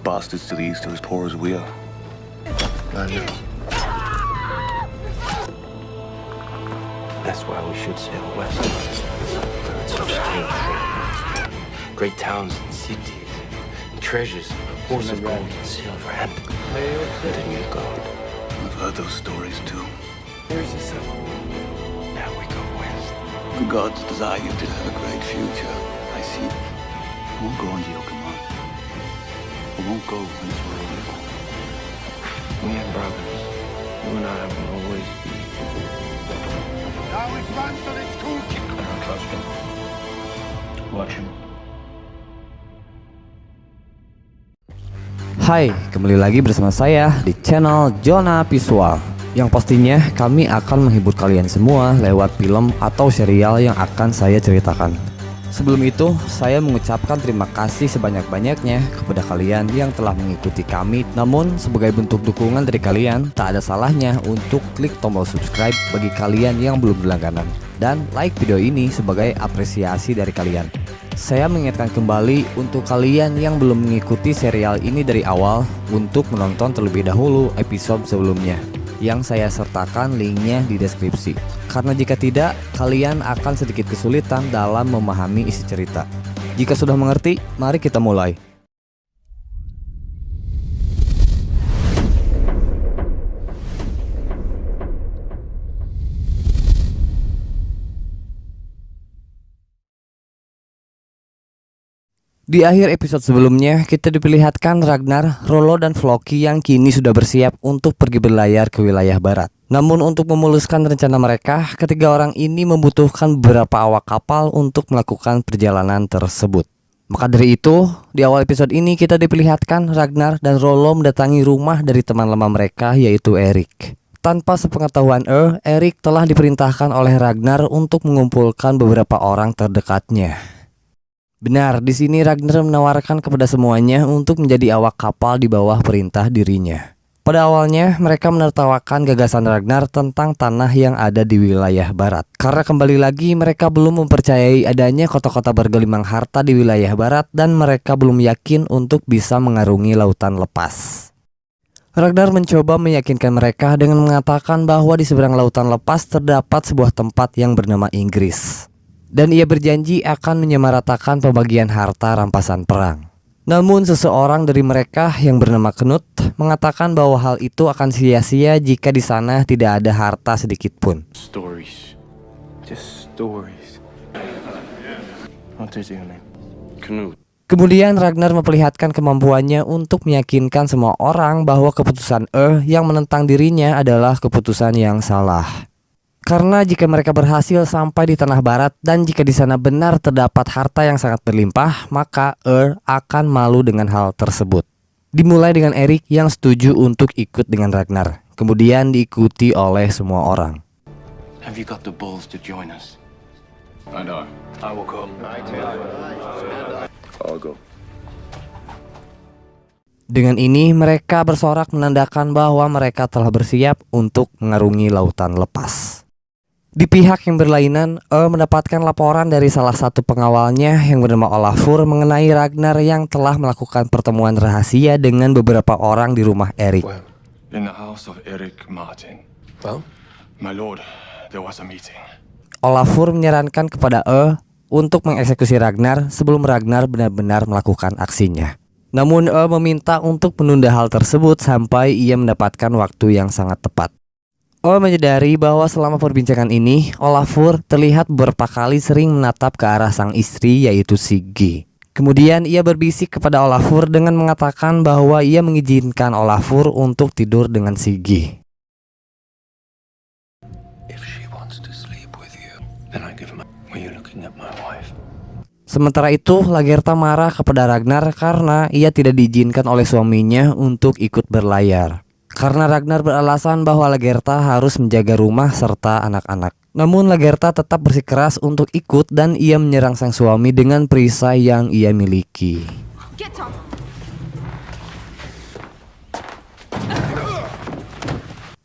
Bastards to the east are as poor as we are. I know. That's why we should sail west. It's so strange. Great towns and cities, and treasures, horses, gold and silver, and the new God. I've heard those stories too. Here's the sun. Now we go west. The gods desire you to have a great future. I see. I won't go under your command. I won't go until we're all equal. We are brothers. You and I will always be. Now it runs till it's cool. I don't trust him. Watch him. Hai, kembali lagi bersama saya di channel Jonah Visual, yang pastinya kami akan menghibur kalian semua lewat film atau serial yang akan saya ceritakan. Sebelum itu, saya mengucapkan terima kasih sebanyak-banyaknya kepada kalian yang telah mengikuti kami. Namun, sebagai bentuk dukungan dari kalian, tak ada salahnya untuk klik tombol subscribe bagi kalian yang belum berlangganan, dan like video ini sebagai apresiasi dari kalian. Saya mengingatkan kembali untuk kalian yang belum mengikuti serial ini dari awal untuk menonton terlebih dahulu episode sebelumnya yang saya sertakan linknya di deskripsi. Karena jika tidak, kalian akan sedikit kesulitan dalam memahami isi cerita. Jika sudah mengerti, mari kita mulai. Di akhir episode sebelumnya, kita diperlihatkan Ragnar, Rollo, dan Floki yang kini sudah bersiap untuk pergi berlayar ke wilayah barat. Namun untuk memuluskan rencana mereka, ketiga orang ini membutuhkan beberapa awak kapal untuk melakukan perjalanan tersebut. Maka dari itu, di awal episode ini kita diperlihatkan Ragnar dan Rollo mendatangi rumah dari teman lama mereka, yaitu Erik. Tanpa sepengetahuan Erik telah diperintahkan oleh Ragnar untuk mengumpulkan beberapa orang terdekatnya. Benar, di sini Ragnar menawarkan kepada semuanya untuk menjadi awak kapal di bawah perintah dirinya. Pada awalnya, mereka menertawakan gagasan Ragnar tentang tanah yang ada di wilayah barat. Karena kembali lagi, mereka belum mempercayai adanya kota-kota bergelimang harta di wilayah barat dan mereka belum yakin untuk bisa mengarungi lautan lepas. Ragnar mencoba meyakinkan mereka dengan mengatakan bahwa di seberang lautan lepas terdapat sebuah tempat yang bernama Inggris. Dan ia berjanji akan menyamaratakan pembagian harta rampasan perang. Namun seseorang dari mereka yang bernama Knut mengatakan bahwa hal itu akan sia-sia jika di sana tidak ada harta sedikit pun. Stories. Just stories. What is your name? Knut. Kemudian Ragnar memperlihatkan kemampuannya untuk meyakinkan semua orang bahwa keputusan yang menentang dirinya adalah keputusan yang salah. Karena jika mereka berhasil sampai di tanah barat dan jika di sana benar terdapat harta yang sangat berlimpah, maka akan malu dengan hal tersebut. Dimulai dengan Erik yang setuju untuk ikut dengan Ragnar, kemudian diikuti oleh semua orang. Have you got the balls to join us? I know. I will go. I'll go. Dengan ini mereka bersorak menandakan bahwa mereka telah bersiap untuk mengarungi lautan lepas. Di pihak yang berlainan, mendapatkan laporan dari salah satu pengawalnya yang bernama Olafur mengenai Ragnar yang telah melakukan pertemuan rahasia dengan beberapa orang di rumah Erik. Well, in the house of Erik Martin. Well, My lord, there was a meeting. Olafur menyarankan kepada untuk mengeksekusi Ragnar sebelum Ragnar benar-benar melakukan aksinya. Namun meminta untuk menunda hal tersebut sampai ia mendapatkan waktu yang sangat tepat. Menyadari bahwa selama perbincangan ini, Olafur terlihat beberapa kali sering menatap ke arah sang istri, yaitu Siggy. Kemudian ia berbisik kepada Olafur dengan mengatakan bahwa ia mengizinkan Olafur untuk tidur dengan Siggy. if she wants to sleep with you, then I give her. Were you looking at my wife? Sementara itu, Lagertha marah kepada Ragnar karena ia tidak diizinkan oleh suaminya untuk ikut berlayar. Karena Ragnar beralasan bahwa Lagertha harus menjaga rumah serta anak-anak. Namun Lagertha tetap bersikeras untuk ikut dan ia menyerang sang suami dengan perisai yang ia miliki.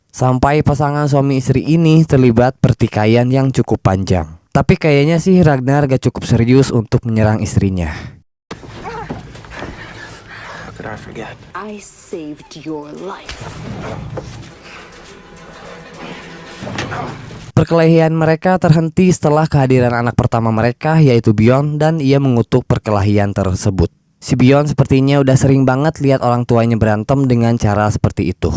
Sampai pasangan suami istri ini terlibat pertikaian yang cukup panjang. Tapi kayaknya sih Ragnar gak cukup serius untuk menyerang istrinya. Could I forget? I saved your life. Perkelahian mereka terhenti setelah kehadiran anak pertama mereka, yaitu Bion, dan ia mengutuk perkelahian tersebut. Si Bion sepertinya udah sering banget lihat orang tuanya berantem dengan cara seperti itu.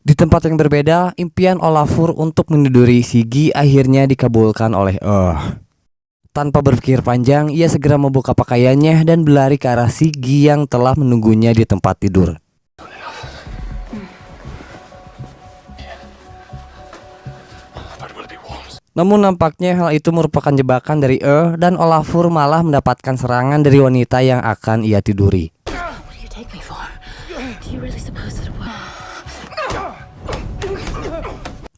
Di tempat yang berbeda, impian Olafur untuk meniduri Siggy akhirnya dikabulkan oleh Tanpa berpikir panjang, ia segera membuka pakaiannya dan berlari ke arah Siggy yang telah menunggunya di tempat tidur. Namun nampaknya hal itu merupakan jebakan dari dan Olafur malah mendapatkan serangan dari wanita yang akan ia tiduri.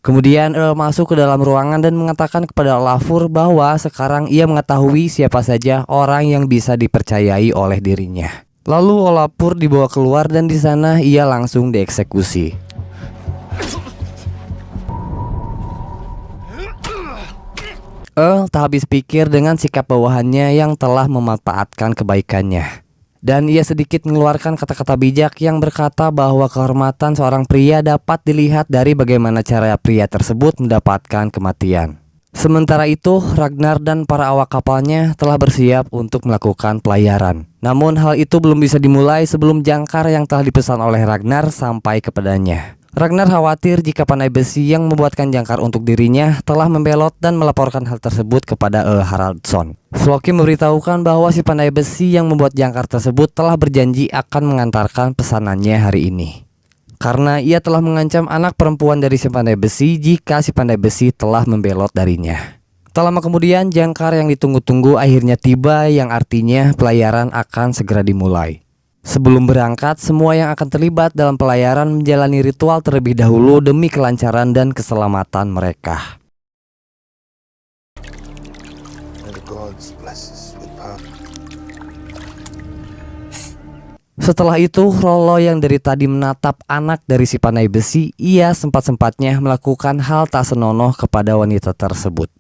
Kemudian masuk ke dalam ruangan dan mengatakan kepada Olafur bahwa sekarang ia mengetahui siapa saja orang yang bisa dipercayai oleh dirinya. Lalu Olafur dibawa keluar dan di sana ia langsung dieksekusi. Tak habis pikir dengan sikap bawahannya yang telah memanfaatkan kebaikannya. Dan ia sedikit mengeluarkan kata-kata bijak yang berkata bahwa kehormatan seorang pria dapat dilihat dari bagaimana cara pria tersebut mendapatkan kematian. Sementara itu, Ragnar dan para awak kapalnya telah bersiap untuk melakukan pelayaran. Namun hal itu belum bisa dimulai sebelum jangkar yang telah dipesan oleh Ragnar sampai kepadanya. Ragnar khawatir jika pandai besi yang membuatkan jangkar untuk dirinya telah membelot dan melaporkan hal tersebut kepada Haraldsson. Floki memberitahukan bahwa si pandai besi yang membuat jangkar tersebut telah berjanji akan mengantarkan pesanannya hari ini. Karena ia telah mengancam anak perempuan dari si pandai besi jika si pandai besi telah membelot darinya. Tak lama kemudian jangkar yang ditunggu-tunggu akhirnya tiba, yang artinya pelayaran akan segera dimulai. Sebelum berangkat, semua yang akan terlibat dalam pelayaran menjalani ritual terlebih dahulu demi kelancaran dan keselamatan mereka. Setelah itu, Rollo yang dari tadi menatap anak dari si pandai besi, ia sempat-sempatnya melakukan hal tak senonoh kepada wanita tersebut.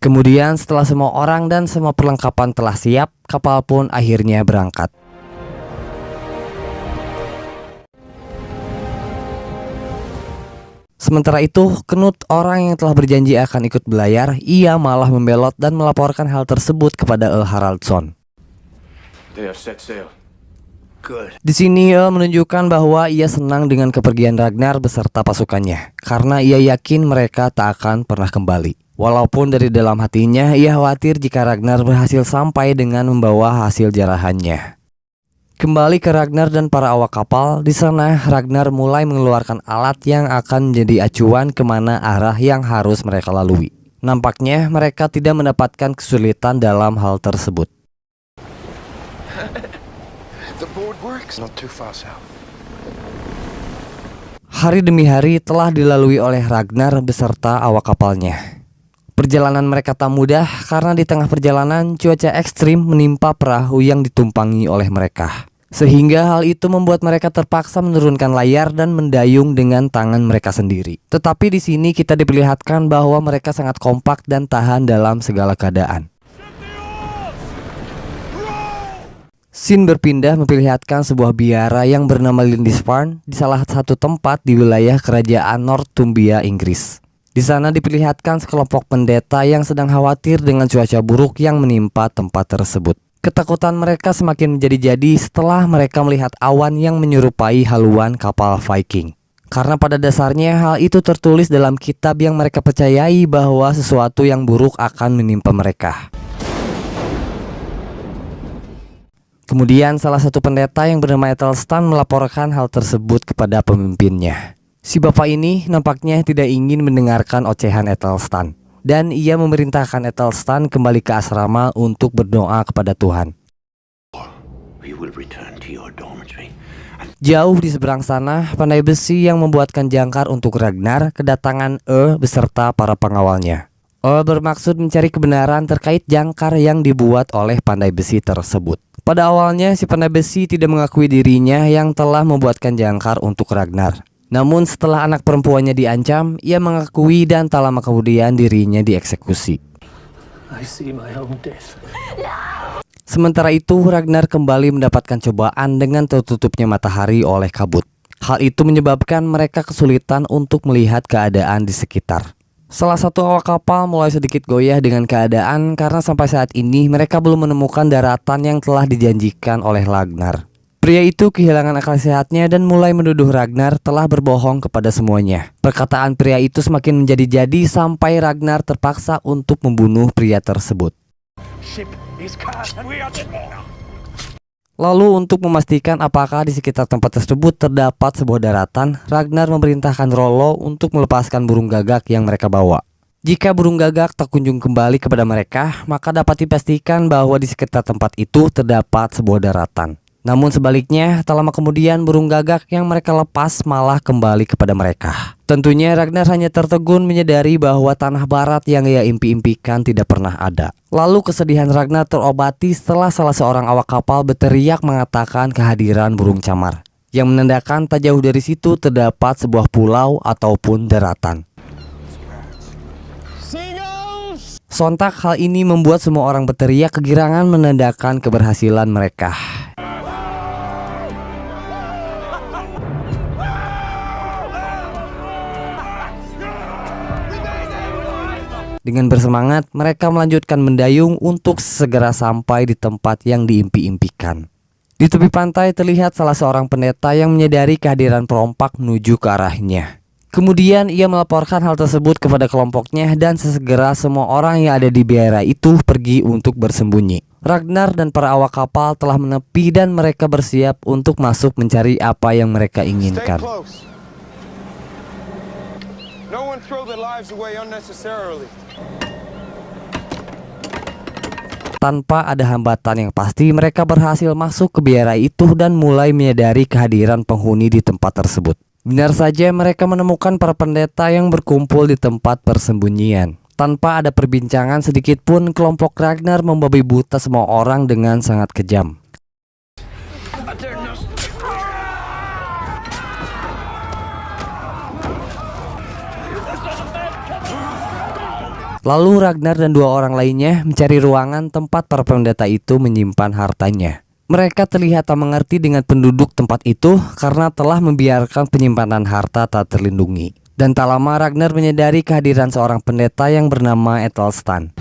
Kemudian setelah semua orang dan semua perlengkapan telah siap, kapal pun akhirnya berangkat. Sementara itu, Knut, orang yang telah berjanji akan ikut belayar, ia malah membelot dan melaporkan hal tersebut kepada Haraldsson. They have set sail. Good. Di sini menunjukkan bahwa ia senang dengan kepergian Ragnar beserta pasukannya, karena ia yakin mereka tak akan pernah kembali. Walaupun dari dalam hatinya ia khawatir jika Ragnar berhasil sampai dengan membawa hasil jarahannya. Kembali ke Ragnar dan para awak kapal, di sana Ragnar mulai mengeluarkan alat yang akan menjadi acuan kemana arah yang harus mereka lalui. Nampaknya mereka tidak mendapatkan kesulitan dalam hal tersebut. The board works. Not too far south. Hari demi hari telah dilalui oleh Ragnar beserta awak kapalnya. Perjalanan mereka tak mudah karena di tengah perjalanan cuaca ekstrim menimpa perahu yang ditumpangi oleh mereka. Sehingga hal itu membuat mereka terpaksa menurunkan layar dan mendayung dengan tangan mereka sendiri. Tetapi di sini kita diperlihatkan bahwa mereka sangat kompak dan tahan dalam segala keadaan. Scene berpindah memperlihatkan sebuah biara yang bernama Lindisfarne di salah satu tempat di wilayah kerajaan Northumbria, Inggris. Di sana diperlihatkan sekelompok pendeta yang sedang khawatir dengan cuaca buruk yang menimpa tempat tersebut. Ketakutan mereka semakin menjadi-jadi setelah mereka melihat awan yang menyerupai haluan kapal Viking. Karena pada dasarnya hal itu tertulis dalam kitab yang mereka percayai bahwa sesuatu yang buruk akan menimpa mereka. Kemudian salah satu pendeta yang bernama Ethelstan melaporkan hal tersebut kepada pemimpinnya. Si bapak ini nampaknya tidak ingin mendengarkan ocehan Ethelstan, dan ia memerintahkan Ethelstan kembali ke asrama untuk berdoa kepada Tuhan. Jauh di seberang sana, pandai besi yang membuatkan jangkar untuk Ragnar kedatangan beserta para pengawalnya. bermaksud mencari kebenaran terkait jangkar yang dibuat oleh pandai besi tersebut. Pada awalnya si pandai besi tidak mengakui dirinya yang telah membuatkan jangkar untuk Ragnar. Namun setelah anak perempuannya diancam, ia mengakui dan tak lama kemudian dirinya dieksekusi. I see my own death. Sementara itu Ragnar kembali mendapatkan cobaan dengan tertutupnya matahari oleh kabut. Hal itu menyebabkan mereka kesulitan untuk melihat keadaan di sekitar. Salah satu awak kapal mulai sedikit goyah dengan keadaan karena sampai saat ini mereka belum menemukan daratan yang telah dijanjikan oleh Ragnar. Pria itu kehilangan akal sehatnya dan mulai menuduh Ragnar telah berbohong kepada semuanya. Perkataan pria itu semakin menjadi-jadi sampai Ragnar terpaksa untuk membunuh pria tersebut. Lalu untuk memastikan apakah di sekitar tempat tersebut terdapat sebuah daratan, Ragnar memerintahkan Rollo untuk melepaskan burung gagak yang mereka bawa. Jika burung gagak tak kunjung kembali kepada mereka, maka dapat dipastikan bahwa di sekitar tempat itu terdapat sebuah daratan. Namun sebaliknya, tak lama kemudian burung gagak yang mereka lepas malah kembali kepada mereka. Tentunya Ragnar hanya tertegun menyadari bahwa tanah barat yang ia impi-impikan tidak pernah ada. Lalu kesedihan Ragnar terobati setelah salah seorang awak kapal berteriak mengatakan kehadiran burung camar, yang menandakan tak jauh dari situ terdapat sebuah pulau ataupun daratan. Sontak hal ini membuat semua orang berteriak kegirangan menandakan keberhasilan mereka. Dengan bersemangat, mereka melanjutkan mendayung untuk segera sampai di tempat yang diimpi-impikan. Di tepi pantai terlihat salah seorang pendeta yang menyadari kehadiran perompak menuju ke arahnya. Kemudian ia melaporkan hal tersebut kepada kelompoknya dan sesegera semua orang yang ada di biara itu pergi untuk bersembunyi. Ragnar dan para awak kapal telah menepi dan mereka bersiap untuk masuk mencari apa yang mereka inginkan. No one throw their lives away unnecessarily. Tanpa ada hambatan yang pasti, mereka berhasil masuk ke biara itu dan mulai menyadari kehadiran penghuni di tempat tersebut. Benar saja mereka menemukan para pendeta yang berkumpul di tempat persembunyian. Tanpa ada perbincangan sedikit pun, kelompok Ragnar membabi buta semua orang dengan sangat kejam. Lalu Ragnar dan dua orang lainnya mencari ruangan tempat para pendeta itu menyimpan hartanya. Mereka terlihat tak mengerti dengan penduduk tempat itu karena telah membiarkan penyimpanan harta tak terlindungi. Dan tak lama Ragnar menyadari kehadiran seorang pendeta yang bernama Ethelstan.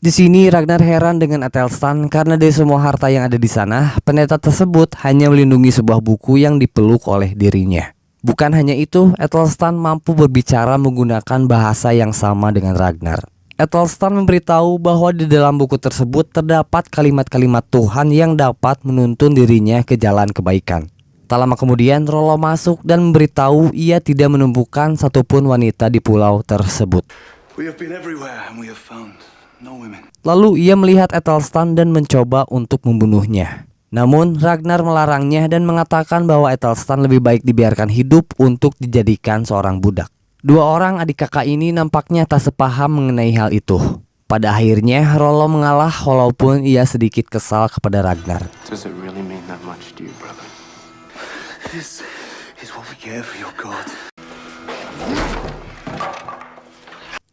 Di sini Ragnar heran dengan Ethelstan karena dari semua harta yang ada di sana, pendeta tersebut hanya melindungi sebuah buku yang dipeluk oleh dirinya. Bukan hanya itu, Ethelstan mampu berbicara menggunakan bahasa yang sama dengan Ragnar. Ethelstan memberitahu bahwa di dalam buku tersebut terdapat kalimat-kalimat Tuhan yang dapat menuntun dirinya ke jalan kebaikan. Tak lama kemudian Rollo masuk dan memberitahu ia tidak menemukan satupun wanita di pulau tersebut. We have been everywhere and we have found no women. Lalu ia melihat Ethelstan dan mencoba untuk membunuhnya. Namun Ragnar melarangnya dan mengatakan bahwa Ethelstan lebih baik dibiarkan hidup untuk dijadikan seorang budak. Dua orang adik kakak ini nampaknya tak sepaham mengenai hal itu. Pada akhirnya Rollo mengalah walaupun ia sedikit kesal kepada Ragnar. Does it really mean that much to you, brother? This is what we care for your God.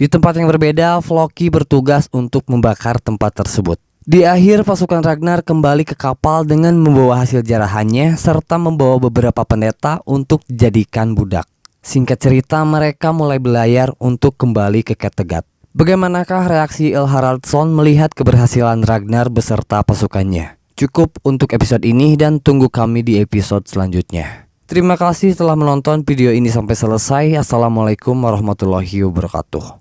Di tempat yang berbeda, Floki bertugas untuk membakar tempat tersebut. Di akhir, pasukan Ragnar kembali ke kapal dengan membawa hasil jarahannya serta membawa beberapa pendeta untuk dijadikan budak. Singkat cerita, mereka mulai berlayar untuk kembali ke Kattegat. Bagaimanakah reaksi El Haraldsson melihat keberhasilan Ragnar beserta pasukannya? Cukup untuk episode ini dan tunggu kami di episode selanjutnya. Terima kasih telah menonton video ini sampai selesai. Assalamualaikum warahmatullahi wabarakatuh.